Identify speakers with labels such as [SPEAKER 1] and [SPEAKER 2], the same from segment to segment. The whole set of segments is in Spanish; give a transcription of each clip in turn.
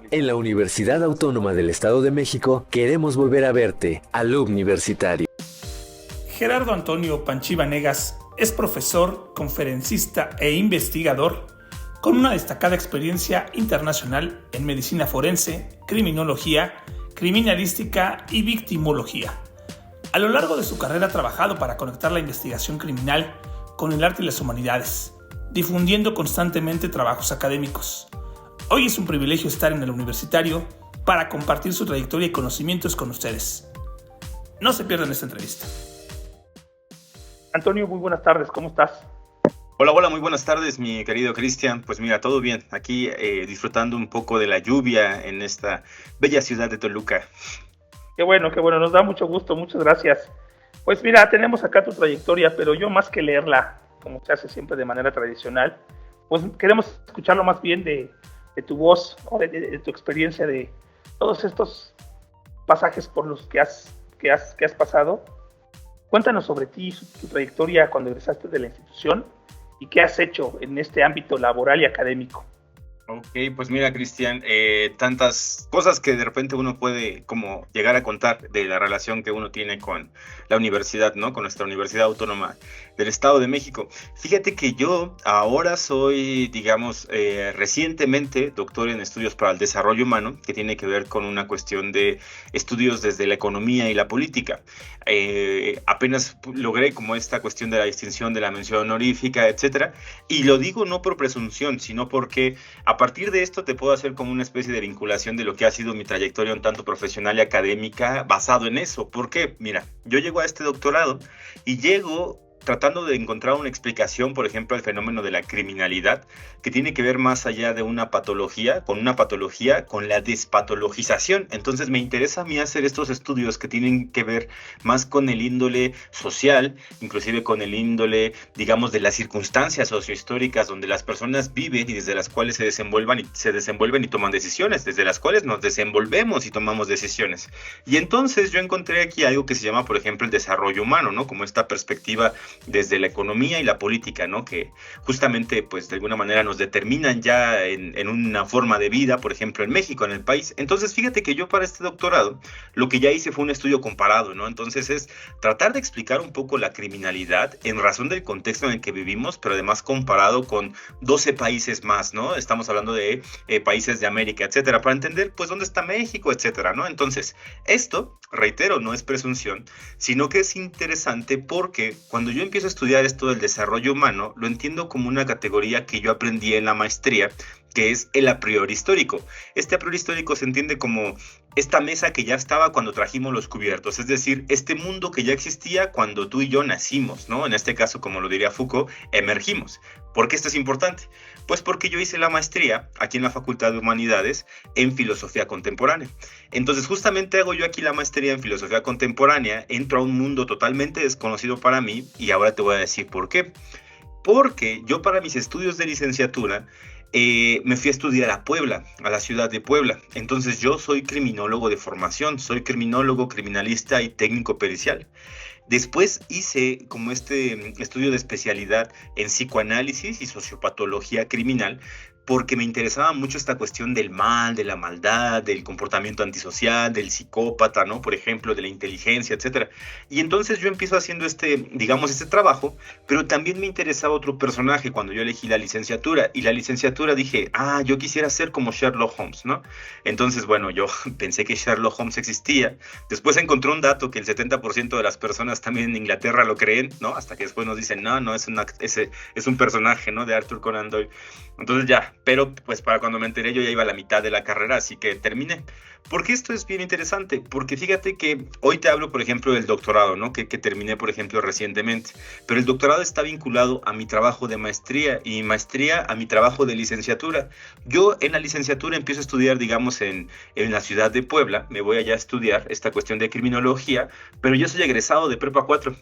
[SPEAKER 1] En la Universidad Autónoma del Estado de México queremos volver a verte, alumniversitario.
[SPEAKER 2] Gerardo Antonio Panchí Vanegas es profesor, conferencista e investigador con una destacada experiencia internacional en medicina forense, criminología, criminalística y victimología. A lo largo de su carrera ha trabajado para conectar la investigación criminal con el arte y las humanidades, difundiendo constantemente trabajos académicos. Hoy es un privilegio estar en el universitario para compartir su trayectoria y conocimientos con ustedes. No se pierdan esta entrevista. Antonio, muy buenas tardes, ¿cómo estás?
[SPEAKER 3] Hola, muy buenas tardes, mi querido Cristian. Pues mira, todo bien, aquí disfrutando un poco de la lluvia en esta bella ciudad de Toluca.
[SPEAKER 2] Qué bueno, nos da mucho gusto, muchas gracias. Pues mira, tenemos acá tu trayectoria, pero yo más que leerla, como se hace siempre de manera tradicional, pues queremos escucharlo más bien de tu voz, o de tu experiencia, de todos estos pasajes por los que has pasado. Cuéntanos sobre ti, tu trayectoria cuando egresaste de la institución y qué has hecho en este ámbito laboral y académico.
[SPEAKER 3] Ok, pues mira, Cristian, tantas cosas que de repente uno puede como llegar a contar de la relación que uno tiene con la universidad, ¿no? Con nuestra Universidad Autónoma del Estado de México. Fíjate que yo ahora soy, digamos, recientemente doctor en estudios para el desarrollo humano, que tiene que ver con una cuestión de estudios desde la economía y la política. Apenas logré como esta cuestión de la distinción de la mención honorífica, etcétera, y lo digo no por presunción, sino porque a partir de esto te puedo hacer como una especie de vinculación de lo que ha sido mi trayectoria un tanto profesional y académica basado en eso. ¿Por qué? Mira, yo llego a este doctorado y llego tratando de encontrar una explicación, por ejemplo, al fenómeno de la criminalidad, que tiene que ver más allá de una patología, con la despatologización. Entonces me interesa a mí hacer estos estudios que tienen que ver más con el índole social, inclusive con el índole, digamos, de las circunstancias sociohistóricas donde las personas viven y desde las cuales se desenvuelven y toman decisiones, desde las cuales nos desenvolvemos y tomamos decisiones. Y entonces yo encontré aquí algo que se llama, por ejemplo, el desarrollo humano, ¿no? Como esta perspectiva desde la economía y la política, ¿no? Que justamente, pues, de alguna manera nos determinan ya en una forma de vida, por ejemplo, en México, en el país. Entonces, fíjate que yo para este doctorado, lo que ya hice fue un estudio comparado, ¿no? Entonces es tratar de explicar un poco la criminalidad en razón del contexto en el que vivimos, pero además comparado con 12 países más, ¿no? Estamos hablando de países de América, etcétera, para entender, pues, dónde está México, etcétera, ¿no? Entonces, esto, reitero, no es presunción, sino que es interesante porque cuando yo empiezo a estudiar esto del desarrollo humano, lo entiendo como una categoría que yo aprendí en la maestría, que es el a priori histórico. Este a priori histórico se entiende como esta mesa que ya estaba cuando trajimos los cubiertos, es decir, este mundo que ya existía cuando tú y yo nacimos, ¿no? En este caso, como lo diría Foucault, emergimos. ¿Por qué esto es importante? Pues porque yo hice la maestría aquí en la Facultad de Humanidades en Filosofía Contemporánea. Entonces, justamente hago yo aquí la maestría en Filosofía Contemporánea, entro a un mundo totalmente desconocido para mí y ahora te voy a decir por qué. Porque yo para mis estudios de licenciatura me fui a estudiar a Puebla, a la ciudad de Puebla. Entonces yo soy criminólogo de formación, soy criminólogo, criminalista y técnico pericial. Después hice como este estudio de especialidad en psicoanálisis y sociopatología criminal, porque me interesaba mucho esta cuestión del mal, de la maldad, del comportamiento antisocial, del psicópata, ¿no? Por ejemplo, de la inteligencia, etcétera. Y entonces yo empiezo haciendo este trabajo, pero también me interesaba otro personaje cuando yo elegí la licenciatura. Y la licenciatura dije, yo quisiera ser como Sherlock Holmes, ¿no? Entonces, bueno, yo pensé que Sherlock Holmes existía. Después encontré un dato que el 70% de las personas también en Inglaterra lo creen, ¿no? Hasta que después nos dicen, no, es un personaje, ¿no? De Arthur Conan Doyle. Entonces ya, pero pues para cuando me enteré yo ya iba a la mitad de la carrera, así que terminé. ¿Por qué esto es bien interesante? Porque fíjate que hoy te hablo, por ejemplo, del doctorado, ¿no? Que terminé, por ejemplo, recientemente. Pero el doctorado está vinculado a mi trabajo de maestría y maestría a mi trabajo de licenciatura. Yo en la licenciatura empiezo a estudiar, digamos, en la ciudad de Puebla. Me voy allá a estudiar esta cuestión de criminología, pero yo soy egresado de Prepa 4.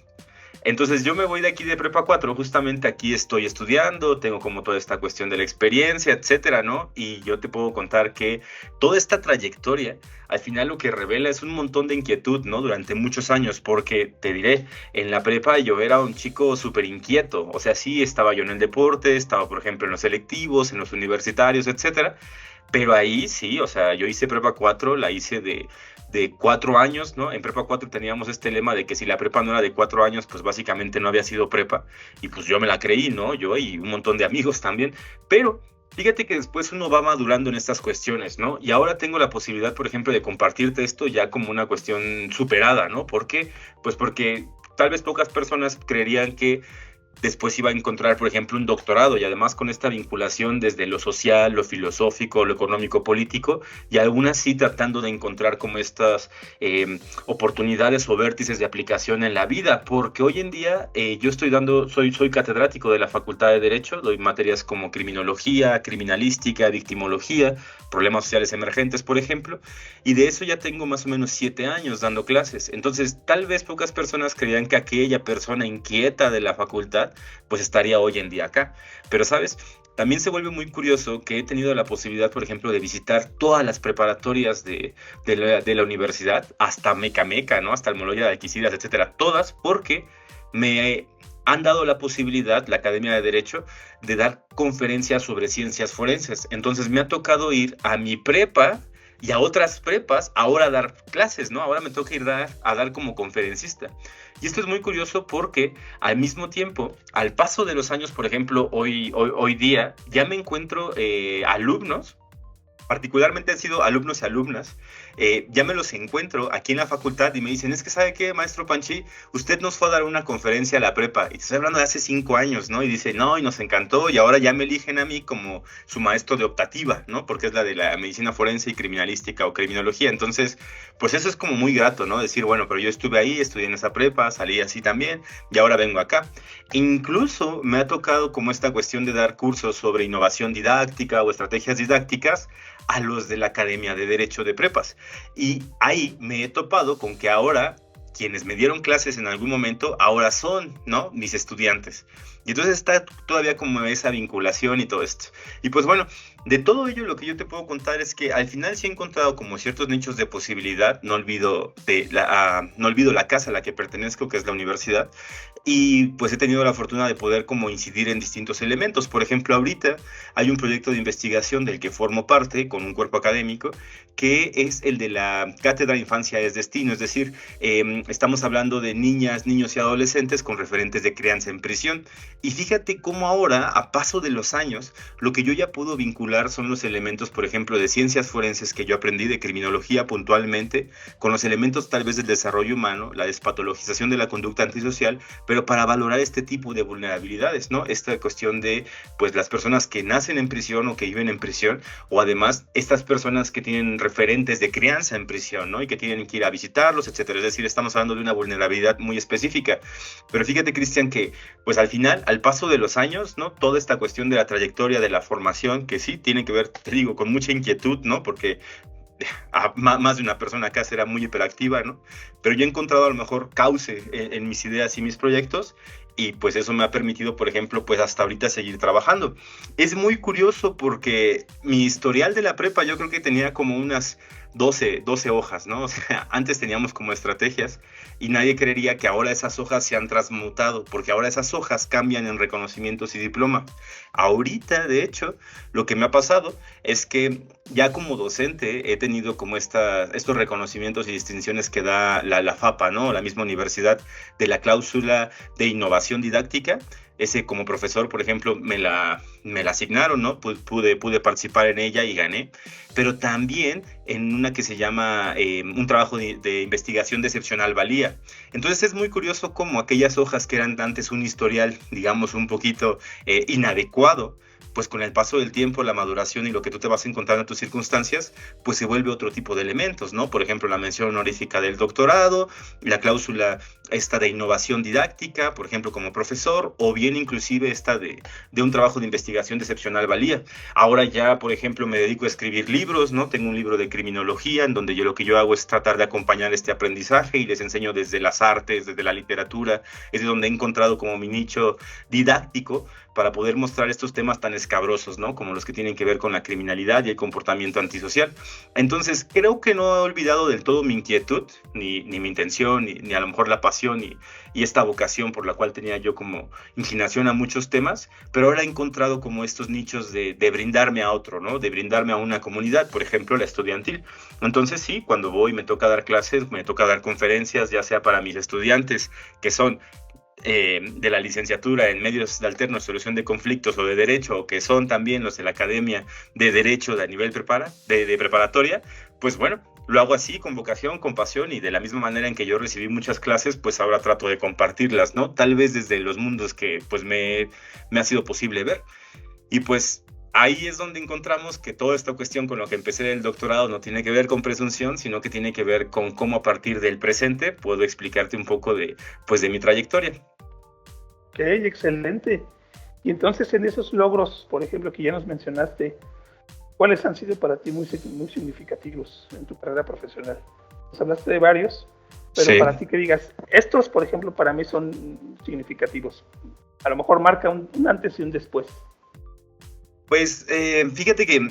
[SPEAKER 3] Entonces yo me voy de aquí de Prepa 4, justamente aquí estoy estudiando, tengo como toda esta cuestión de la experiencia, etcétera, ¿no? Y yo te puedo contar que toda esta trayectoria, al final lo que revela es un montón de inquietud, ¿no? Durante muchos años, porque te diré, en la prepa yo era un chico súper inquieto, o sea, sí estaba yo en el deporte, estaba por ejemplo en los selectivos, en los universitarios, etcétera, pero ahí sí, o sea, yo hice prepa 4, la hice de 4 años, ¿no? En prepa 4 teníamos este lema de que si la prepa no era de 4 años, pues básicamente no había sido prepa, y pues yo me la creí, ¿no? Yo y un montón de amigos también, pero fíjate que después uno va madurando en estas cuestiones, ¿no? Y ahora tengo la posibilidad, por ejemplo, de compartirte esto ya como una cuestión superada, ¿no? ¿Por qué? Pues porque tal vez pocas personas creerían que después iba a encontrar, por ejemplo, un doctorado, y además con esta vinculación desde lo social, lo filosófico, lo económico, político, y aún así tratando de encontrar como estas oportunidades o vértices de aplicación en la vida, porque hoy en día yo soy catedrático de la Facultad de Derecho, doy materias como criminología, criminalística, victimología, problemas sociales emergentes, por ejemplo, y de eso ya tengo más o menos 7 años dando clases. Entonces, tal vez pocas personas creían que aquella persona inquieta de la facultad pues estaría hoy en día acá. Pero, ¿sabes? También se vuelve muy curioso que he tenido la posibilidad, por ejemplo, de visitar todas las preparatorias de la universidad, hasta Meca Meca, ¿no? Hasta Almoloya de Alquiciras, etcétera, todas, porque me han dado la posibilidad, la Academia de Derecho, de dar conferencias sobre ciencias forenses. Entonces me ha tocado ir a mi prepa y a otras prepas ahora a dar clases, ¿no? Ahora me toca ir a dar como conferencista. Y esto es muy curioso porque al mismo tiempo, al paso de los años, por ejemplo, hoy día, ya me encuentro alumnos, particularmente han sido alumnos y alumnas, ya me los encuentro aquí en la facultad y me dicen, es que ¿sabe qué, maestro Panchi? Usted nos fue a dar una conferencia a la prepa, y te estoy hablando de hace 5 años, ¿no? Y dice, no, y nos encantó, y ahora ya me eligen a mí como su maestro de optativa, ¿no? Porque es la de la medicina forense y criminalística o criminología. Entonces, pues eso es como muy grato, ¿no? Decir, bueno, pero yo estuve ahí, estudié en esa prepa, salí así también, y ahora vengo acá. Incluso me ha tocado como esta cuestión de dar cursos sobre innovación didáctica o estrategias didácticas a los de la Academia de Derecho de Prepas. Y ahí me he topado con que ahora quienes me dieron clases en algún momento ahora son, ¿no?, mis estudiantes. Y entonces está todavía como esa vinculación y todo esto. Y pues bueno, de todo ello lo que yo te puedo contar es que al final sí he encontrado como ciertos nichos de posibilidad. No olvido la casa a la que pertenezco, que es la universidad. Y pues he tenido la fortuna de poder como incidir en distintos elementos. Por ejemplo, ahorita hay un proyecto de investigación del que formo parte con un cuerpo académico, que es el de la Cátedra Infancia es Destino. Es decir, estamos hablando de niñas, niños y adolescentes con referentes de crianza en prisión. Y fíjate cómo ahora, a paso de los años, lo que yo ya puedo vincular son los elementos, por ejemplo, de ciencias forenses que yo aprendí, de criminología puntualmente, con los elementos tal vez del desarrollo humano, la despatologización de la conducta antisocial, pero para valorar este tipo de vulnerabilidades, ¿no? Esta cuestión de, pues, las personas que nacen en prisión o que viven en prisión, o además estas personas que tienen referentes de crianza en prisión, ¿no? Y que tienen que ir a visitarlos, etcétera. Es decir, estamos hablando de una vulnerabilidad muy específica. Pero fíjate, Cristian, que, pues, al final, al paso de los años, ¿no? Toda esta cuestión de la trayectoria de la formación, que sí tiene que ver, te digo, con mucha inquietud, ¿no? Porque más de una persona acá será muy hiperactiva, ¿no? Pero yo he encontrado a lo mejor cauce en mis ideas y mis proyectos, y pues eso me ha permitido, por ejemplo, pues hasta ahorita seguir trabajando. Es muy curioso porque mi historial de la prepa yo creo que tenía como unas 12 hojas, ¿no? O sea, antes teníamos como estrategias y nadie creería que ahora esas hojas se han transmutado, porque ahora esas hojas cambian en reconocimientos y diploma. Ahorita, de hecho, lo que me ha pasado es que ya como docente he tenido como estos reconocimientos y distinciones que da la FAPA, ¿no? La misma universidad, de la cláusula de innovación didáctica. Ese, como profesor, por ejemplo, me la asignaron, ¿no? Pude participar en ella y gané. Pero también en una que se llama un trabajo de investigación de excepcional valía. Entonces es muy curioso cómo aquellas hojas que eran antes un historial, digamos, un poquito inadecuado, pues con el paso del tiempo, la maduración y lo que tú te vas encontrando en tus circunstancias, pues se vuelve otro tipo de elementos, ¿no? Por ejemplo, la mención honorífica del doctorado, la cláusula esta de innovación didáctica, por ejemplo, como profesor, o bien inclusive esta de un trabajo de investigación de excepcional valía. Ahora ya, por ejemplo, me dedico a escribir libros, ¿no? Tengo un libro de criminología en donde lo que yo hago es tratar de acompañar este aprendizaje y les enseño desde las artes, desde la literatura, es de donde he encontrado como mi nicho didáctico para poder mostrar estos temas tan escabrosos, ¿no? Como los que tienen que ver con la criminalidad y el comportamiento antisocial. Entonces, creo que no he olvidado del todo mi inquietud, ni mi intención, ni a lo mejor la pasión pasión y esta vocación por la cual tenía yo como inclinación a muchos temas, pero ahora he encontrado como estos nichos de brindarme a otro, ¿no? De brindarme a una comunidad, por ejemplo, la estudiantil. Entonces sí, cuando voy me toca dar clases, me toca dar conferencias, ya sea para mis estudiantes, que son de la licenciatura en medios de alterno, solución de conflictos o de derecho, o que son también los de la academia de derecho de nivel de preparatoria, pues bueno, lo hago así, con vocación, con pasión, y de la misma manera en que yo recibí muchas clases, pues ahora trato de compartirlas, ¿no? Tal vez desde los mundos que pues me ha sido posible ver. Y pues ahí es donde encontramos que toda esta cuestión con lo que empecé el doctorado no tiene que ver con presunción, sino que tiene que ver con cómo a partir del presente puedo explicarte un poco de mi trayectoria.
[SPEAKER 2] Ok, excelente. Y entonces en esos logros, por ejemplo, que ya nos mencionaste, ¿cuáles han sido para ti muy significativos en tu carrera profesional? Nos hablaste de varios, pero sí, para ti que digas, estos, por ejemplo, para mí son significativos. A lo mejor marca un antes y un después.
[SPEAKER 3] Pues fíjate que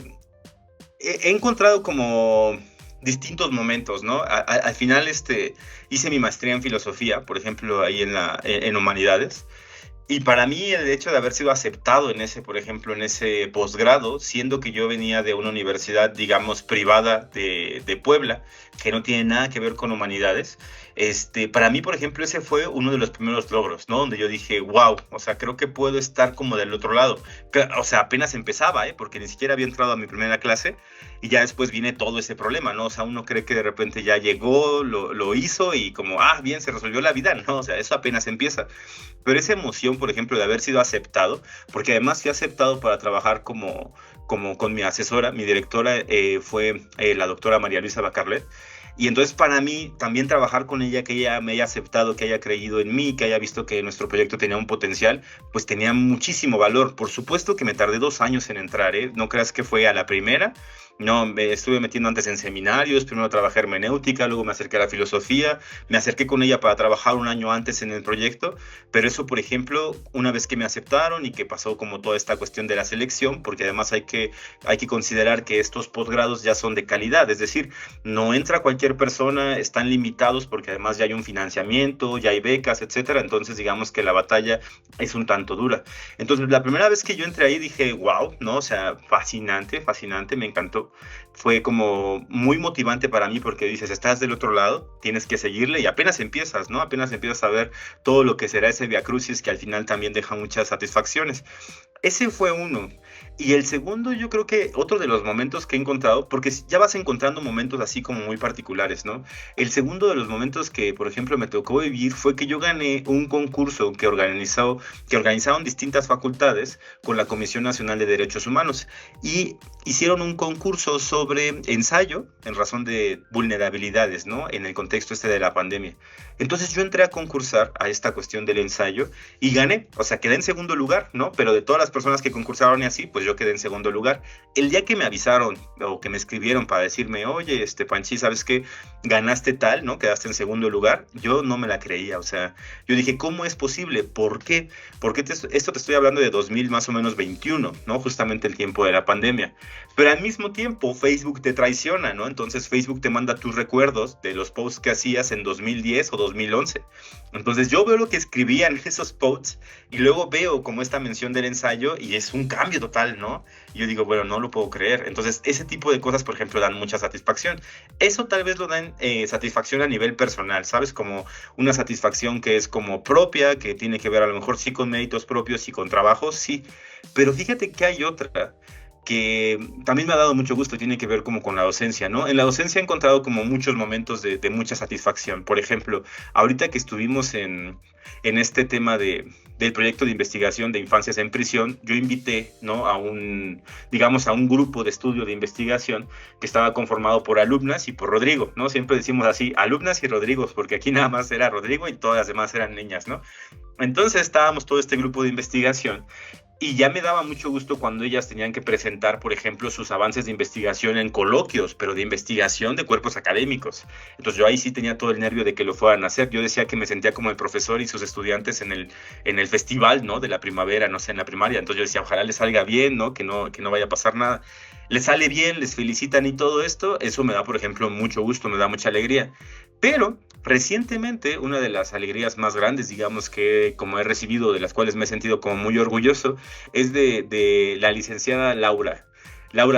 [SPEAKER 3] he encontrado como distintos momentos, ¿no? Al final hice mi maestría en filosofía, por ejemplo, ahí en humanidades. Y para mí el hecho de haber sido aceptado en ese posgrado, siendo que yo venía de una universidad, digamos, privada de Puebla, que no tiene nada que ver con humanidades, para mí, por ejemplo, ese fue uno de los primeros logros, ¿no? Donde yo dije, wow, o sea, creo que puedo estar como del otro lado. O sea, apenas empezaba, porque ni siquiera había entrado a mi primera clase y ya después viene todo ese problema, ¿no? O sea, uno cree que de repente ya llegó, lo hizo y como, bien, se resolvió la vida, ¿no? O sea, eso apenas empieza. Pero esa emoción, por ejemplo, de haber sido aceptado, porque además fui aceptado para trabajar como con mi asesora, mi directora fue la doctora María Luisa Bacarlet. Y entonces para mí también trabajar con ella, que ella me haya aceptado, que haya creído en mí, que haya visto que nuestro proyecto tenía un potencial, pues tenía muchísimo valor. Por supuesto que me tardé 2 años en entrar, no creas que fue a la primera. No, me estuve metiendo antes en seminarios, primero trabajé hermenéutica, luego me acerqué a la filosofía, me acerqué con ella para trabajar 1 año antes en el proyecto, pero eso, por ejemplo, una vez que me aceptaron y que pasó como toda esta cuestión de la selección, porque además hay que considerar que estos posgrados ya son de calidad, es decir, no entra cualquier persona, están limitados porque además ya hay un financiamiento, ya hay becas, etcétera, entonces digamos que la batalla es un tanto dura. Entonces, la primera vez que yo entré ahí dije, wow, ¿no? O sea, fascinante, me encantó. Fue como muy motivante para mí porque dices, estás del otro lado, tienes que seguirle y apenas empiezas, ¿no? Apenas empiezas a ver todo lo que será ese viacrucis que al final también deja muchas satisfacciones. Ese fue uno. Y el segundo, yo creo que otro de los momentos que he encontrado, porque ya vas encontrando momentos así como muy particulares, ¿no? El segundo de los momentos que, por ejemplo, me tocó vivir fue que yo gané un concurso que organizaron distintas facultades con la Comisión Nacional de Derechos Humanos y hicieron un concurso sobre ensayo en razón de vulnerabilidades, ¿no? En el contexto de la pandemia. Entonces yo entré a concursar a esta cuestión del ensayo y gané, o sea, quedé en segundo lugar, ¿no? Pero de todas las personas que concursaron y así, pues yo quedé en segundo lugar. El día que me avisaron o que me escribieron para decirme, oye, Panchi, ¿sabes qué? Ganaste tal, ¿no? Quedaste en segundo lugar. Yo no me la creía, o sea, yo dije, ¿cómo es posible? ¿Por qué? Porque esto te estoy hablando de 2000 más o menos 21, ¿no? Justamente el tiempo de la pandemia. Pero al mismo tiempo Facebook te traiciona, ¿no? Entonces Facebook te manda tus recuerdos de los posts que hacías en 2010 o 2011. Entonces yo veo lo que escribían esos posts y luego veo como esta mención del ensayo y es un cambio total, ¿no? Y yo digo, bueno, no lo puedo creer. Entonces ese tipo de cosas, por ejemplo, dan mucha satisfacción. Eso tal vez lo dan satisfacción a nivel personal, ¿sabes? Como una satisfacción que es como propia, que tiene que ver a lo mejor sí con méritos propios y con trabajo, sí. Pero fíjate que hay otra que también me ha dado mucho gusto, tiene que ver como con la docencia, ¿no? En la docencia he encontrado como muchos momentos de mucha satisfacción. Por ejemplo, ahorita que estuvimos en este tema del proyecto de investigación de infancias en prisión, yo invité, ¿no? a un grupo de estudio de investigación que estaba conformado por alumnas y por Rodrigo, ¿no? Siempre decimos así, alumnas y Rodrigos, porque aquí nada más era Rodrigo y todas las demás eran niñas, ¿no? Entonces estábamos todo este grupo de investigación. Y ya me daba mucho gusto cuando ellas tenían que presentar, por ejemplo, sus avances de investigación en coloquios, pero de investigación de cuerpos académicos. Entonces yo ahí sí tenía todo el nervio de que lo fueran a hacer. Yo decía que me sentía como el profesor y sus estudiantes en el festival, ¿no? De la primavera, no sé, en la primaria. Entonces yo decía, ojalá les salga bien, ¿no? Que no vaya a pasar nada. les sale bien, les felicitan y todo esto, eso me da, por ejemplo, mucho gusto, me da mucha alegría. Pero recientemente, una de las alegrías más grandes, digamos, que como he recibido, de las cuales me he sentido como muy orgulloso, es de la licenciada Laura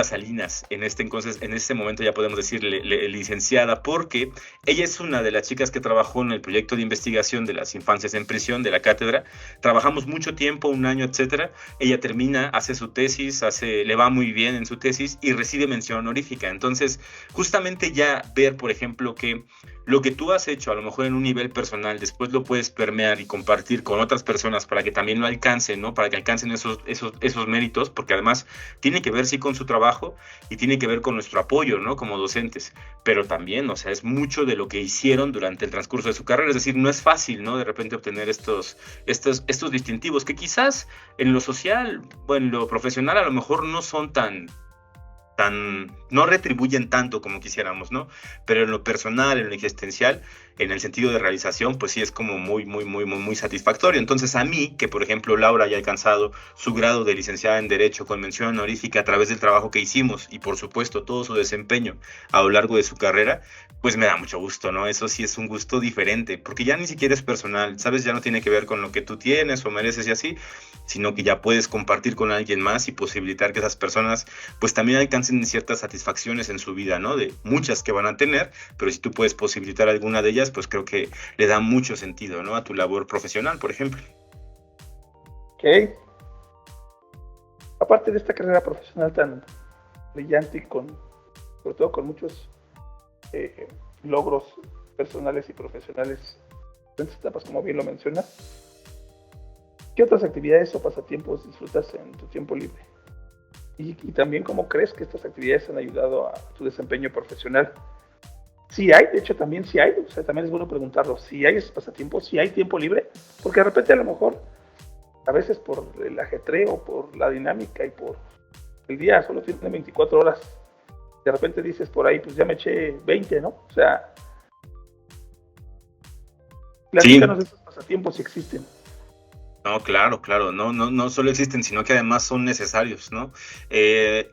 [SPEAKER 3] Salinas. Entonces, en este momento ya podemos decirle licenciada, porque ella es una de las chicas que trabajó en el proyecto de investigación de las infancias en prisión de la cátedra. Trabajamos mucho tiempo, 1 año, etcétera. Ella termina, hace su tesis, le va muy bien en su tesis y recibe mención honorífica. Entonces, justamente ya ver, por ejemplo, que lo que tú has hecho, a lo mejor en un nivel personal, después lo puedes permear y compartir con otras personas para que también lo alcancen, ¿no? Para que alcancen esos méritos, porque además tiene que ver, sí, con su trabajo y tiene que ver con nuestro apoyo, ¿no? Como docentes, pero también, o sea, es mucho de lo que hicieron durante el transcurso de su carrera. Es decir, no es fácil, ¿no? De repente obtener estos distintivos que quizás en lo social o en lo profesional a lo mejor no son no retribuyen tanto como quisiéramos, ¿no? Pero en lo personal, en lo existencial, en el sentido de realización, pues sí es como muy satisfactorio. Entonces, a mí, que por ejemplo Laura haya alcanzado su grado de licenciada en Derecho con mención honorífica a través del trabajo que hicimos y por supuesto todo su desempeño a lo largo de su carrera, pues me da mucho gusto, ¿no? Eso sí es un gusto diferente, porque ya ni siquiera es personal, ¿sabes? Ya no tiene que ver con lo que tú tienes o mereces y así, sino que ya puedes compartir con alguien más y posibilitar que esas personas pues también alcancen ciertas satisfacciones en su vida, ¿no? De muchas que van a tener, pero si tú puedes posibilitar alguna de ellas, pues creo que le da mucho sentido, ¿no? A tu labor profesional, por ejemplo.
[SPEAKER 2] Ok. Aparte de esta carrera profesional tan brillante y sobre todo con muchos logros personales y profesionales en estas etapas, como bien lo mencionas, ¿qué otras actividades o pasatiempos disfrutas en tu tiempo libre? Y también, ¿cómo crees que estas actividades han ayudado a tu desempeño profesional? Sí hay, de hecho también sí hay, o sea, también es bueno preguntarlo, si hay esos pasatiempos, si hay tiempo libre, porque de repente a lo mejor, a veces por el ajetreo, por la dinámica y por el día solo tiene 24 horas, de repente dices por ahí, pues ya me eché 20, ¿no? O sea, platícanos de esos pasatiempos si existen.
[SPEAKER 3] No, claro, no solo existen, sino que además son necesarios, ¿no?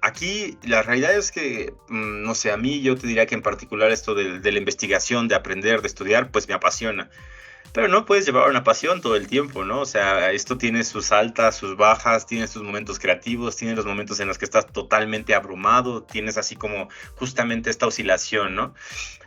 [SPEAKER 3] Aquí la realidad es que, no sé, a mí yo te diría que en particular esto de la investigación, de aprender, de estudiar, pues me apasiona. Pero no puedes llevar una pasión todo el tiempo, ¿no? O sea, esto tiene sus altas, sus bajas, tiene sus momentos creativos, tiene los momentos en los que estás totalmente abrumado, tienes así como justamente esta oscilación, ¿no?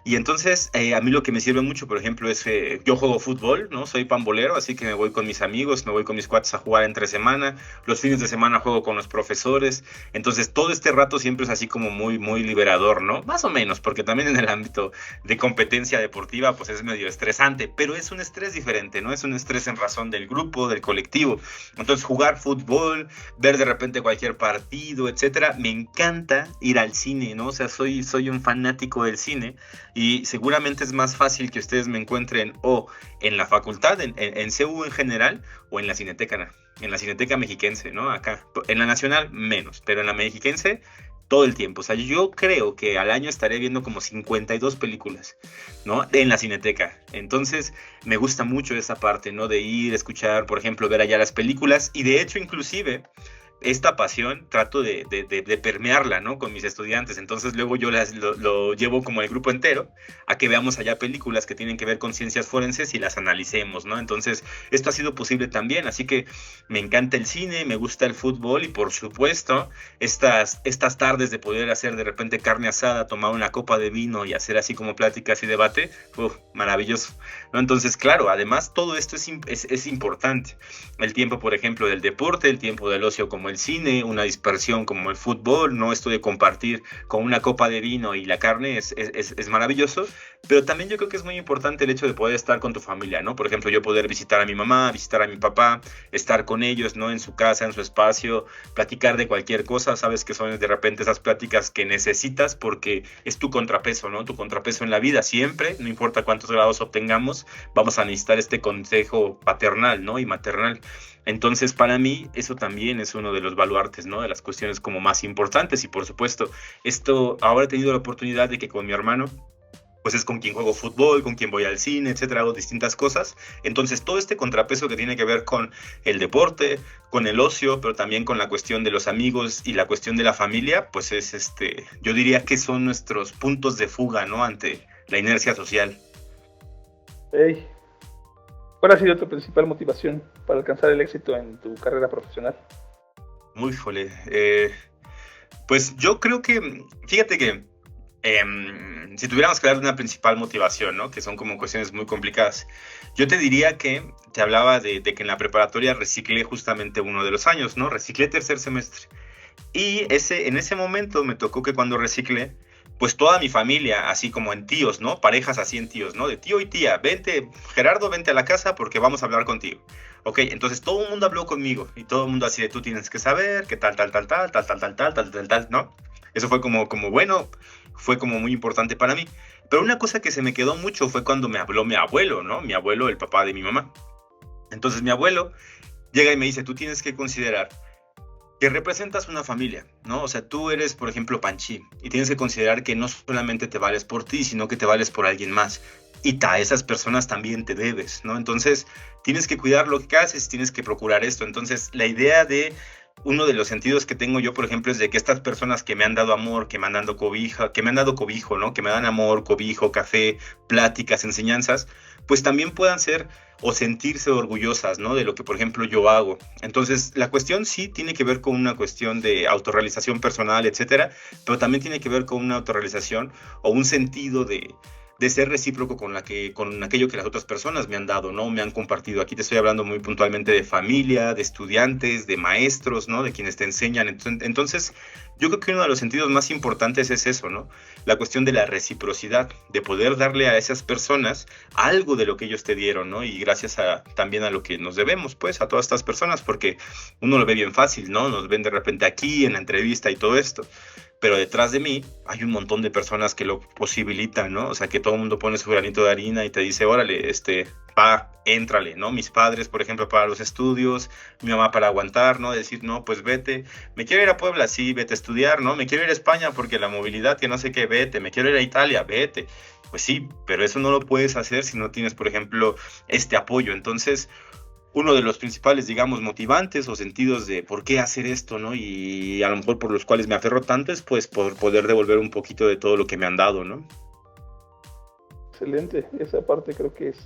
[SPEAKER 3] Y entonces, a mí lo que me sirve mucho, por ejemplo, es que yo juego fútbol, ¿no? Soy pambolero, así que me voy con mis amigos, me voy con mis cuates a jugar entre semana, los fines de semana juego con los profesores, entonces todo este rato siempre es así como muy liberador, ¿no? Más o menos, porque también en el ámbito de competencia deportiva, pues es medio estresante, pero es un estrés diferente, ¿no? Es un estrés en razón del grupo, del colectivo. Entonces, jugar fútbol, ver de repente cualquier partido, etcétera, me encanta ir al cine, ¿no? O sea, soy un fanático del cine. Y seguramente es más fácil que ustedes me encuentren o en la facultad, en CU en general, o en la Cineteca Mexiquense, ¿no? Acá, en la Nacional menos, pero en la Mexiquense todo el tiempo. O sea, yo creo que al año estaré viendo como 52 películas, ¿no? En la Cineteca. Entonces, me gusta mucho esa parte, ¿no? De ir, escuchar, por ejemplo, ver allá las películas. Y de hecho, inclusive, esta pasión trato de permearla, ¿no? Con mis estudiantes. Entonces luego yo lo llevo como el grupo entero a que veamos allá películas que tienen que ver con ciencias forenses y las analicemos, ¿no? Entonces esto ha sido posible también, así que me encanta el cine, me gusta el fútbol y por supuesto estas tardes de poder hacer de repente carne asada, tomar una copa de vino y hacer así como pláticas y debate, maravilloso, ¿no? Entonces claro, además todo esto es importante. El tiempo, por ejemplo, del deporte, el tiempo del ocio como el cine, una dispersión como el fútbol, ¿no? Esto de compartir con una copa de vino y la carne es maravilloso, pero también yo creo que es muy importante el hecho de poder estar con tu familia, ¿no? Por ejemplo, yo poder visitar a mi mamá, visitar a mi papá, estar con ellos, ¿no? En su casa, en su espacio, platicar de cualquier cosa, sabes que son de repente esas pláticas que necesitas porque es tu contrapeso, ¿no? Tu contrapeso en la vida siempre, no importa cuántos grados obtengamos, vamos a necesitar este consejo paternal, ¿no? Y maternal. Entonces, para mí, eso también es uno de los baluartes, ¿no? De las cuestiones como más importantes. Y por supuesto, esto ahora he tenido la oportunidad de que con mi hermano pues es con quien juego fútbol, con quien voy al cine, etcétera, hago distintas cosas. Entonces, todo este contrapeso que tiene que ver con el deporte, con el ocio, pero también con la cuestión de los amigos y la cuestión de la familia, pues es yo diría que son nuestros puntos de fuga, ¿no? Ante la inercia social.
[SPEAKER 2] Hey, ¿cuál ha sido tu principal motivación para alcanzar el éxito en tu carrera profesional?
[SPEAKER 3] Muy jole. Pues yo creo que, fíjate que si tuviéramos que hablar de una principal motivación, ¿no? Que son como cuestiones muy complicadas, yo te diría que te hablaba de que en la preparatoria reciclé justamente uno de los años, ¿no? Reciclé tercer semestre. Y en ese momento me tocó que cuando reciclé, pues toda mi familia, así como en tíos, ¿no? Parejas así en tíos, ¿no? De tío y tía, vente, Gerardo, vente a la casa porque vamos a hablar contigo. Ok, entonces todo el mundo habló conmigo y todo el mundo así de tú tienes que saber que tal, ¿no? Eso fue como bueno, fue como muy importante para mí. Pero una cosa que se me quedó mucho fue cuando me habló mi abuelo, ¿no? Mi abuelo, el papá de mi mamá. Entonces mi abuelo llega y me dice, tú tienes que considerar que representas una familia, ¿no? O sea, tú eres, por ejemplo, Panchí, y tienes que considerar que no solamente te vales por ti, sino que te vales por alguien más. Y a esas personas también te debes, ¿no? Entonces, tienes que cuidar lo que haces, tienes que procurar esto. Entonces, la idea de uno de los sentidos que tengo yo, por ejemplo, es de que estas personas que me han dado amor, que me han dado cobija, que me han dado cobijo, ¿no? Que me dan amor, cobijo, café, pláticas, enseñanzas, pues también puedan ser o sentirse orgullosas, ¿no? De lo que, por ejemplo, yo hago. Entonces, la cuestión sí tiene que ver con una cuestión de autorrealización personal, etcétera, pero también tiene que ver con una autorrealización o un sentido de ser recíproco con aquello que las otras personas me han dado, ¿no? Me han compartido. Aquí te estoy hablando muy puntualmente de familia, de estudiantes, de maestros, ¿no? De quienes te enseñan. Entonces, yo creo que uno de los sentidos más importantes es eso, ¿no? La cuestión de la reciprocidad, de poder darle a esas personas algo de lo que ellos te dieron, ¿no? Y gracias también a lo que nos debemos, pues, a todas estas personas, porque uno lo ve bien fácil, ¿no? Nos ven de repente aquí en la entrevista y todo esto. Pero detrás de mí hay un montón de personas que lo posibilitan, ¿no? O sea, que todo el mundo pone su granito de harina y te dice, órale, éntrale, ¿no? Mis padres, por ejemplo, para los estudios, mi mamá para aguantar, ¿no? Decir, no, pues vete, me quiero ir a Puebla, sí, vete a estudiar, ¿no? Me quiero ir a España porque la movilidad, que no sé qué, vete, me quiero ir a Italia, vete. Pues sí, pero eso no lo puedes hacer si no tienes, por ejemplo, este apoyo. Entonces, uno de los principales, digamos, motivantes o sentidos de por qué hacer esto, ¿no? Y a lo mejor por los cuales me aferro tanto es, pues, por poder devolver un poquito de todo lo que me han dado, ¿no?
[SPEAKER 2] Excelente, esa parte creo que es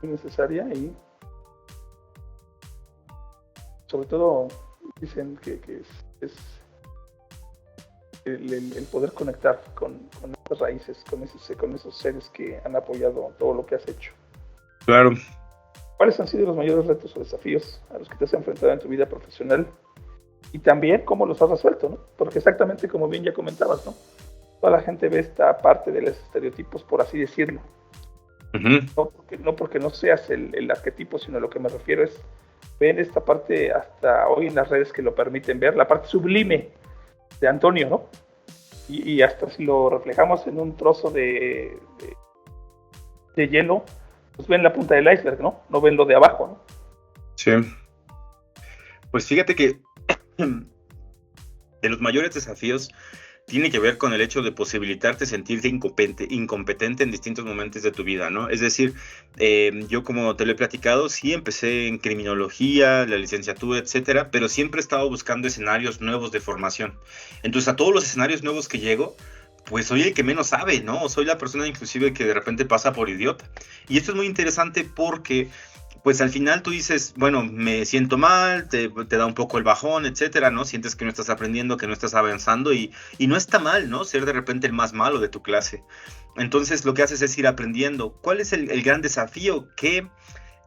[SPEAKER 2] muy necesaria y sobre todo dicen que es el poder conectar con esas raíces, con esos seres que han apoyado todo lo que has hecho.
[SPEAKER 3] Claro.
[SPEAKER 2] ¿Cuáles han sido los mayores retos o desafíos a los que te has enfrentado en tu vida profesional? Y también cómo los has resuelto, ¿no? Porque exactamente como bien ya comentabas, ¿no? Toda la gente ve esta parte de los estereotipos, por así decirlo. Uh-huh. No porque no seas el arquetipo, sino lo que me refiero es, ven esta parte hasta hoy en las redes que lo permiten ver, la parte sublime de Antonio, ¿no? Y hasta si lo reflejamos en un trozo de hielo, pues ven la punta del iceberg, ¿no? No ven lo de abajo, ¿no?
[SPEAKER 3] Sí. Pues fíjate que de los mayores desafíos tiene que ver con el hecho de posibilitarte sentirte incompetente en distintos momentos de tu vida, ¿no? Es decir, yo como te lo he platicado, sí empecé en criminología, la licenciatura, etcétera, pero siempre he estado buscando escenarios nuevos de formación. Entonces, a todos los escenarios nuevos que llego, pues soy el que menos sabe, ¿no? Soy la persona inclusive que de repente pasa por idiota. Y esto es muy interesante porque, pues al final tú dices, bueno, me siento mal, te da un poco el bajón, etcétera, ¿no? Sientes que no estás aprendiendo, que no estás avanzando y no está mal, ¿no? Ser de repente el más malo de tu clase. Entonces lo que haces es ir aprendiendo. ¿Cuál es el gran desafío? Que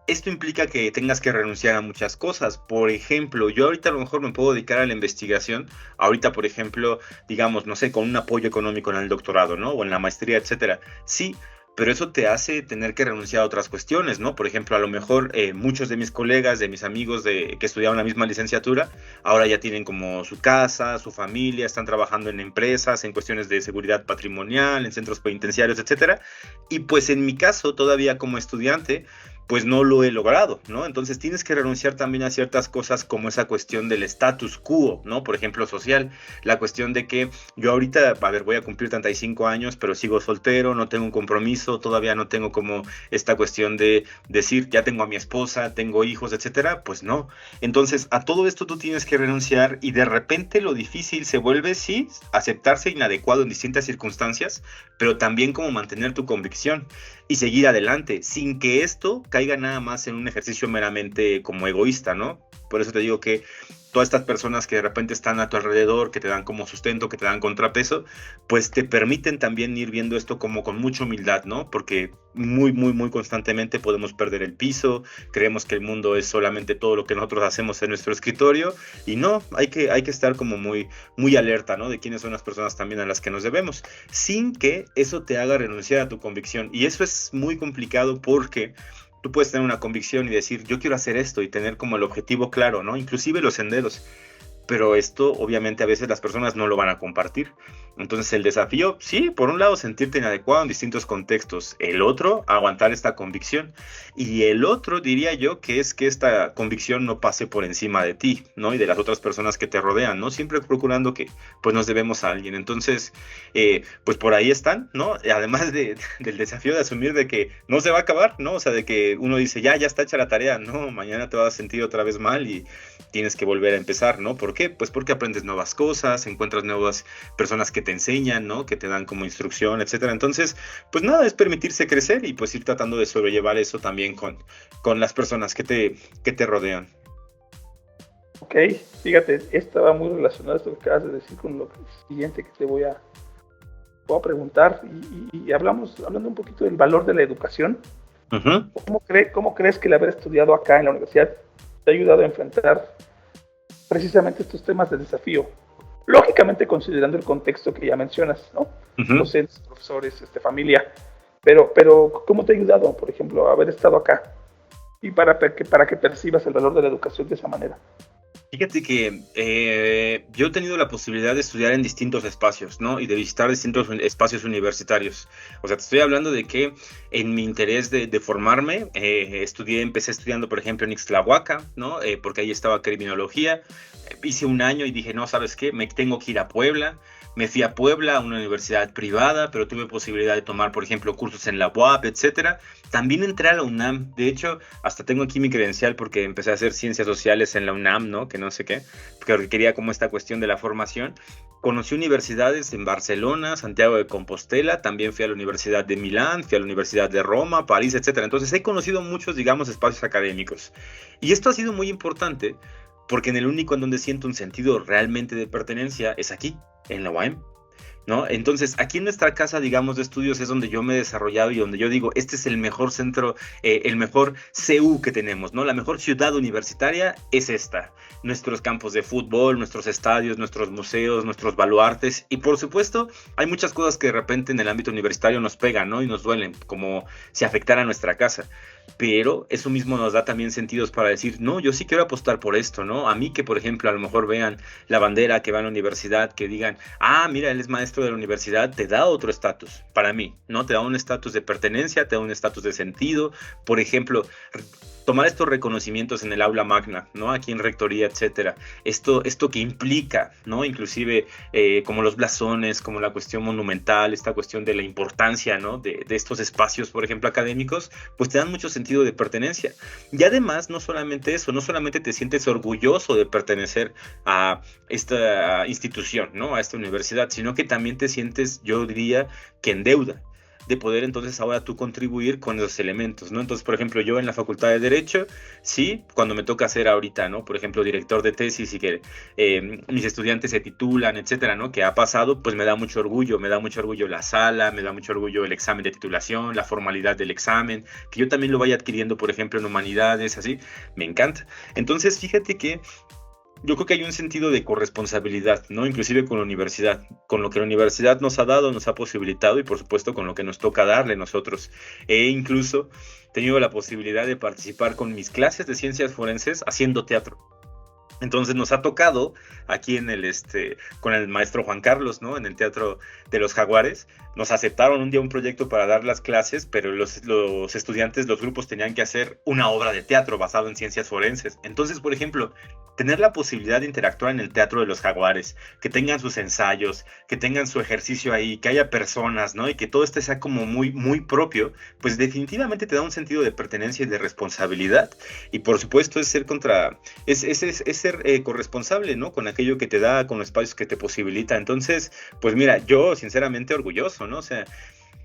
[SPEAKER 3] esto implica que tengas que renunciar a muchas cosas. Por ejemplo, yo ahorita a lo mejor me puedo dedicar a la investigación. Ahorita, por ejemplo, digamos, no sé, con un apoyo económico en el doctorado, ¿no? O en la maestría, etcétera. Sí, pero eso te hace tener que renunciar a otras cuestiones, ¿no? Por ejemplo, a lo mejor muchos de mis colegas, de mis amigos que estudiaban la misma licenciatura, ahora ya tienen como su casa, su familia, están trabajando en empresas, en cuestiones de seguridad patrimonial, en centros penitenciarios, etcétera. Y pues en mi caso, todavía como estudiante, pues no lo he logrado, ¿no? Entonces tienes que renunciar también a ciertas cosas como esa cuestión del status quo, ¿no? Por ejemplo, social, la cuestión de que yo ahorita, a ver, voy a cumplir 35 años, pero sigo soltero, no tengo un compromiso, todavía no tengo como esta cuestión de decir, ya tengo a mi esposa, tengo hijos, etcétera, pues no. Entonces, a todo esto tú tienes que renunciar y de repente lo difícil se vuelve, sí, aceptarse inadecuado en distintas circunstancias, pero también como mantener tu convicción y seguir adelante, sin que esto caiga nada más en un ejercicio meramente como egoísta, ¿no? Por eso te digo que todas estas personas que de repente están a tu alrededor, que te dan como sustento, que te dan contrapeso, pues te permiten también ir viendo esto como con mucha humildad, ¿no? Porque muy constantemente podemos perder el piso, creemos que el mundo es solamente todo lo que nosotros hacemos en nuestro escritorio, y no, hay que estar como muy alerta, ¿no? De quiénes son las personas también a las que nos debemos, sin que eso te haga renunciar a tu convicción. Y eso es muy complicado porque tú puedes tener una convicción y decir, yo quiero hacer esto y tener como el objetivo claro, ¿no? Inclusive los senderos. Pero esto, obviamente, a veces las personas no lo van a compartir. Entonces, el desafío, sí, por un lado, sentirte inadecuado en distintos contextos. El otro, aguantar esta convicción. Y el otro, diría yo, que es que esta convicción no pase por encima de ti, ¿no? Y de las otras personas que te rodean, ¿no? Siempre procurando que, pues, nos debemos a alguien. Entonces, pues, por ahí están, ¿no? Además del desafío de asumir de que no se va a acabar, ¿no? O sea, de que uno dice, ya está hecha la tarea. No, mañana te vas a sentir otra vez mal y tienes que volver a empezar, ¿no? ¿Por qué? Pues porque aprendes nuevas cosas, encuentras nuevas personas que te enseñan, ¿no? Que te dan como instrucción, etcétera. Entonces, pues nada, es permitirse crecer y pues ir tratando de sobrellevar eso también con las personas que te rodean.
[SPEAKER 2] Ok, fíjate, esto va muy relacionado a esto que acabas de decir con lo siguiente que te voy a preguntar y hablando un poquito del valor de la educación.
[SPEAKER 3] Uh-huh.
[SPEAKER 2] ¿Cómo crees que el haber estudiado acá en la universidad te ha ayudado a enfrentar precisamente estos temas de desafío? Lógicamente considerando el contexto que ya mencionas, ¿no?
[SPEAKER 3] Uh-huh.
[SPEAKER 2] Docentes, profesores, familia, pero ¿cómo te ha ayudado, por ejemplo, haber estado acá y para que percibas el valor de la educación de esa manera?
[SPEAKER 3] Fíjate que yo he tenido la posibilidad de estudiar en distintos espacios, ¿no? Y de visitar distintos espacios universitarios. O sea, te estoy hablando de que en mi interés de formarme, empecé estudiando, por ejemplo, en Ixtlahuaca, ¿no? Porque ahí estaba criminología. Hice un año y dije, no, ¿sabes qué? Me tengo que ir a Puebla. Me fui a Puebla, a una universidad privada, pero tuve posibilidad de tomar, por ejemplo, cursos en la UAP, etcétera. También entré a la UNAM. De hecho, hasta tengo aquí mi credencial porque empecé a hacer ciencias sociales en la UNAM, ¿no? Que no sé qué, porque quería como esta cuestión de la formación. Conocí universidades en Barcelona, Santiago de Compostela, también fui a la Universidad de Milán, fui a la Universidad de Roma, París, etcétera. Entonces he conocido muchos, digamos, espacios académicos. Y esto ha sido muy importante porque en el único en donde siento un sentido realmente de pertenencia es aquí, en la UAM, ¿no? Entonces, aquí en nuestra casa, digamos, de estudios es donde yo me he desarrollado y donde yo digo, este es el mejor centro, el mejor CU que tenemos, ¿no? La mejor ciudad universitaria es esta. Nuestros campos de fútbol, nuestros estadios, nuestros museos, nuestros baluartes y, por supuesto, hay muchas cosas que de repente en el ámbito universitario nos pegan, ¿no? Y nos duelen, como si afectara a nuestra casa. Pero eso mismo nos da también sentidos para decir, no, yo sí quiero apostar por esto, ¿no? A mí que, por ejemplo, a lo mejor vean la bandera que va a la universidad, que digan, ah, mira, él es maestro de la universidad, te da otro estatus, para mí, ¿no? Te da un estatus de pertenencia, te da un estatus de sentido. Por ejemplo, tomar estos reconocimientos en el aula magna, ¿no? Aquí en rectoría, etcétera. Esto que implica, ¿no? Inclusive como los blasones, como la cuestión monumental, esta cuestión de la importancia, ¿no? De estos espacios, por ejemplo, académicos, pues te dan mucho sentido de pertenencia. Y además, no solamente eso, no solamente te sientes orgulloso de pertenecer a esta institución, ¿no? A esta universidad, sino que también te sientes, yo diría, que en deuda de poder entonces ahora tú contribuir con esos elementos, ¿no? Entonces, por ejemplo, yo en la Facultad de Derecho, sí, cuando me toca ser ahorita, ¿no? Por ejemplo, director de tesis y que mis estudiantes se titulan, etcétera, ¿no? Que ha pasado, pues me da mucho orgullo la sala, me da mucho orgullo el examen de titulación, la formalidad del examen, que yo también lo vaya adquiriendo, por ejemplo, en humanidades, así, me encanta. Entonces, fíjate que yo creo que hay un sentido de corresponsabilidad, ¿no? Inclusive con la universidad, con lo que la universidad nos ha dado, nos ha posibilitado y por supuesto con lo que nos toca darle nosotros. He incluso tenido la posibilidad de participar con mis clases de ciencias forenses haciendo teatro. Entonces nos ha tocado aquí en con el maestro Juan Carlos, ¿no? En el Teatro de los Jaguares. Nos aceptaron un día un proyecto para dar las clases, pero los estudiantes, los grupos tenían que hacer una obra de teatro basado en ciencias forenses. Entonces, por ejemplo, tener la posibilidad de interactuar en el Teatro de los Jaguares, que tengan sus ensayos, que tengan su ejercicio ahí, que haya personas, ¿no? Y que todo este sea como muy, muy propio, pues definitivamente te da un sentido de pertenencia y de responsabilidad. Y por supuesto es ser corresponsable, ¿no? Con aquello que te da, con los espacios que te posibilita. Entonces, pues mira, yo sinceramente orgulloso, ¿no? O sea,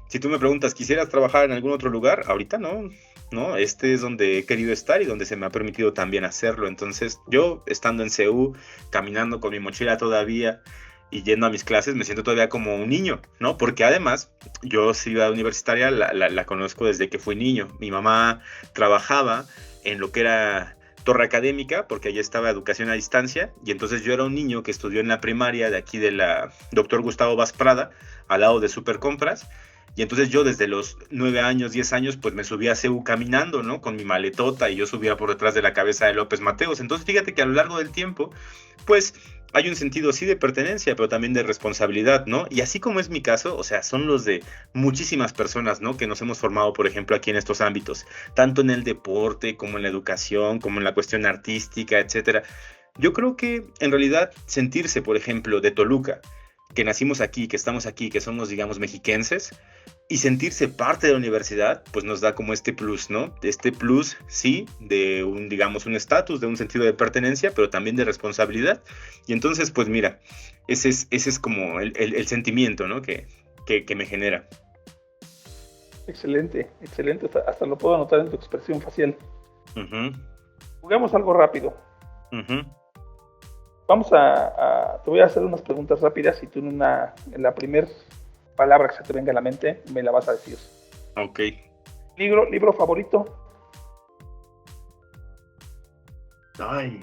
[SPEAKER 3] si tú me preguntas, ¿quisieras trabajar en algún otro lugar? Ahorita no, ¿no? Este es donde he querido estar y donde se me ha permitido también hacerlo. Entonces, yo estando en CEU, caminando con mi mochila todavía y yendo a mis clases, me siento todavía como un niño, ¿no? Porque además, yo Ciudad Universitaria la conozco desde que fui niño. Mi mamá trabajaba en lo que era Torre Académica, porque allí estaba educación a distancia, y entonces yo era un niño que estudió en la primaria de aquí de la Doctor Gustavo Vaz Prada, al lado de Supercompras, y entonces yo desde los 9 años, 10 años, pues me subía a CEU caminando, ¿no? Con mi maletota, y yo subía por detrás de la cabeza de López Mateos. Entonces fíjate que a lo largo del tiempo, pues hay un sentido sí de pertenencia, pero también de responsabilidad, ¿no? Y así como es mi caso, o sea, son los de muchísimas personas, ¿no? Que nos hemos formado, por ejemplo, aquí en estos ámbitos, tanto en el deporte, como en la educación, como en la cuestión artística, etcétera. Yo creo que en realidad sentirse, por ejemplo, de Toluca, que nacimos aquí, que estamos aquí, que somos, digamos, mexiquenses, y sentirse parte de la universidad, pues nos da como este plus, ¿no? Este plus, sí, de un, digamos, un estatus, de un sentido de pertenencia, pero también de responsabilidad. Y entonces, pues mira, ese es como el sentimiento, ¿no? Que me genera.
[SPEAKER 2] Excelente, excelente. Hasta lo puedo notar en tu expresión facial.
[SPEAKER 3] Uh-huh.
[SPEAKER 2] Juguemos algo rápido.
[SPEAKER 3] Uh-huh.
[SPEAKER 2] Te voy a hacer unas preguntas rápidas y tú en la primera palabra que se te venga a la mente me la vas a decir.
[SPEAKER 3] Ok.
[SPEAKER 2] ¿Libro favorito?
[SPEAKER 3] Ay,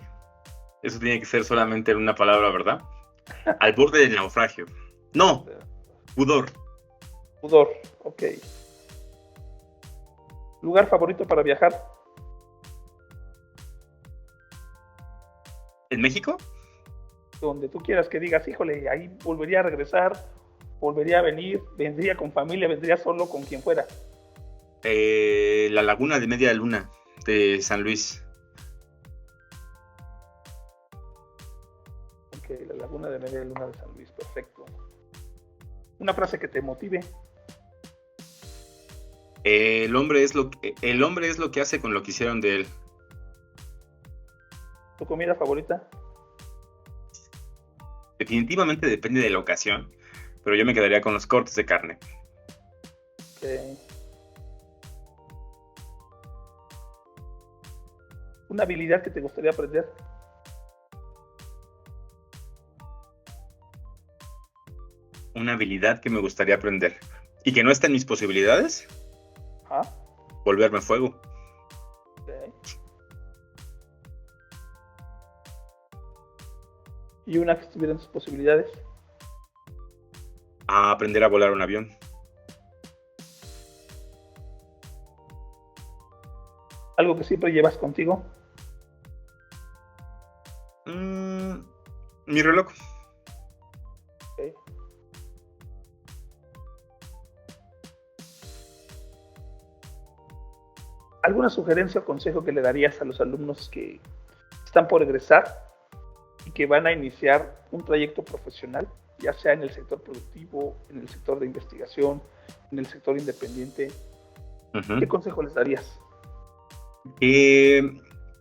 [SPEAKER 3] eso tiene que ser solamente en una palabra, ¿verdad? Al borde del naufragio. No, pudor.
[SPEAKER 2] Pudor, ok. ¿Lugar favorito para viajar?
[SPEAKER 3] ¿En México?
[SPEAKER 2] Donde tú quieras que digas, híjole, ahí volvería a regresar, volvería a venir, vendría con familia, vendría solo, con quien fuera.
[SPEAKER 3] La Laguna de Media Luna de San Luis.
[SPEAKER 2] Ok, la Laguna de Media Luna de San Luis, perfecto. Una frase que te motive.
[SPEAKER 3] El hombre es lo que hace con lo que hicieron de él.
[SPEAKER 2] ¿Tu comida favorita?
[SPEAKER 3] Definitivamente depende de la ocasión, pero yo me quedaría con los cortes de carne.
[SPEAKER 2] Okay. ¿Una habilidad que te gustaría aprender?
[SPEAKER 3] Una habilidad que me gustaría aprender y que no está en mis posibilidades.
[SPEAKER 2] ¿Ah?
[SPEAKER 3] Volverme fuego.
[SPEAKER 2] Okay. ¿Y una que estuviera en tus posibilidades?
[SPEAKER 3] A aprender a volar un avión.
[SPEAKER 2] ¿Algo que siempre llevas contigo?
[SPEAKER 3] Mi reloj.
[SPEAKER 2] Okay. ¿Alguna sugerencia o consejo que le darías a los alumnos que están por egresar y que van a iniciar un trayecto profesional, ya sea en el sector productivo, en el sector de investigación, en el sector independiente?
[SPEAKER 3] Uh-huh.
[SPEAKER 2] ¿Qué consejo les darías?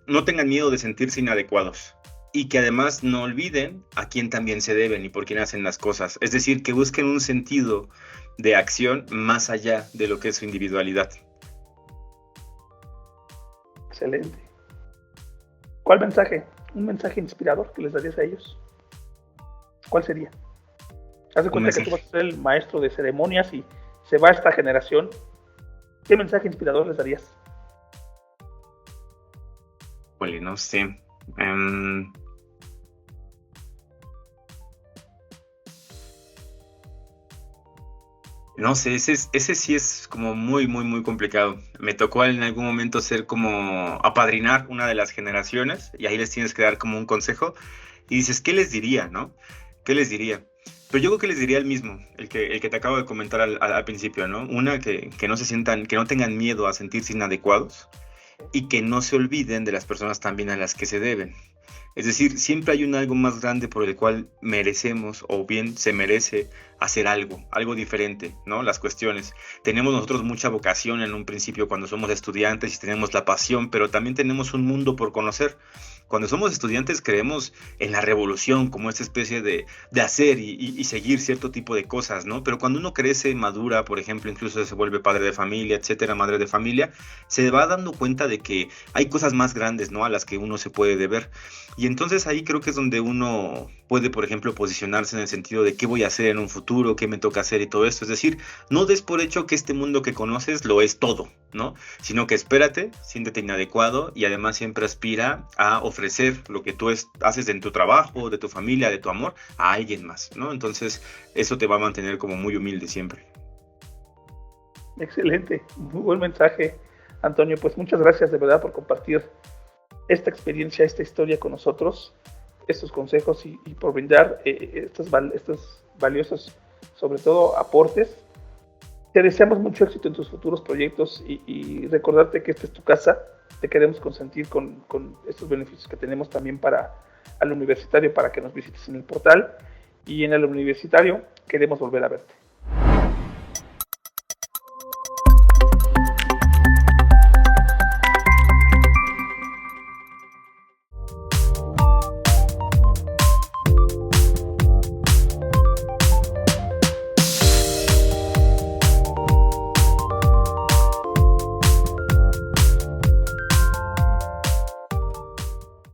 [SPEAKER 3] No tengan miedo de sentirse inadecuados y que además no olviden a quién también se deben y por quién hacen las cosas. Es decir, que busquen un sentido de acción más allá de lo que es su individualidad.
[SPEAKER 2] Excelente. ¿Cuál mensaje? ¿Un mensaje inspirador que les darías a ellos? ¿Cuál sería? Haz de cuenta que tú vas a ser el maestro de ceremonias y se va esta generación. ¿Qué mensaje inspirador les darías?
[SPEAKER 3] Bueno, no sé. No sé, ese sí es como muy, muy, muy complicado. Me tocó en algún momento ser como apadrinar una de las generaciones y ahí les tienes que dar como un consejo y dices, ¿qué les diría, no? ¿Qué les diría? Pero yo creo que les diría el mismo, el que te acabo de comentar al principio, ¿no? Una, que no se sientan, que no tengan miedo a sentirse inadecuados y que no se olviden de las personas también a las que se deben. Es decir, siempre hay un algo más grande por el cual merecemos o bien se merece hacer algo diferente, ¿no? Las cuestiones. Tenemos nosotros mucha vocación en un principio cuando somos estudiantes y tenemos la pasión, pero también tenemos un mundo por conocer. Cuando somos estudiantes creemos en la revolución como esta especie de hacer y seguir cierto tipo de cosas, ¿no? Pero cuando uno crece, madura, por ejemplo, incluso se vuelve padre de familia, etcétera, madre de familia, se va dando cuenta de que hay cosas más grandes, ¿no? A las que uno se puede deber. Y entonces ahí creo que es donde uno puede, por ejemplo, posicionarse en el sentido de qué voy a hacer en un futuro, qué me toca hacer y todo esto. Es decir, no des por hecho que este mundo que conoces lo es todo, ¿no? Sino que espérate, siéntete inadecuado y además siempre aspira a ofrecer lo que tú haces en tu trabajo, de tu familia, de tu amor, a alguien más, ¿no? Entonces eso te va a mantener como muy humilde siempre.
[SPEAKER 2] Excelente, muy buen mensaje, Antonio. Pues muchas gracias de verdad por compartir esta experiencia, esta historia con nosotros, estos consejos y por brindar estos valiosos, sobre todo, aportes. Te deseamos mucho éxito en tus futuros proyectos y recordarte que esta es tu casa. Te queremos consentir con estos beneficios que tenemos también para al universitario, para que nos visites en el portal, y en el universitario queremos volver a verte.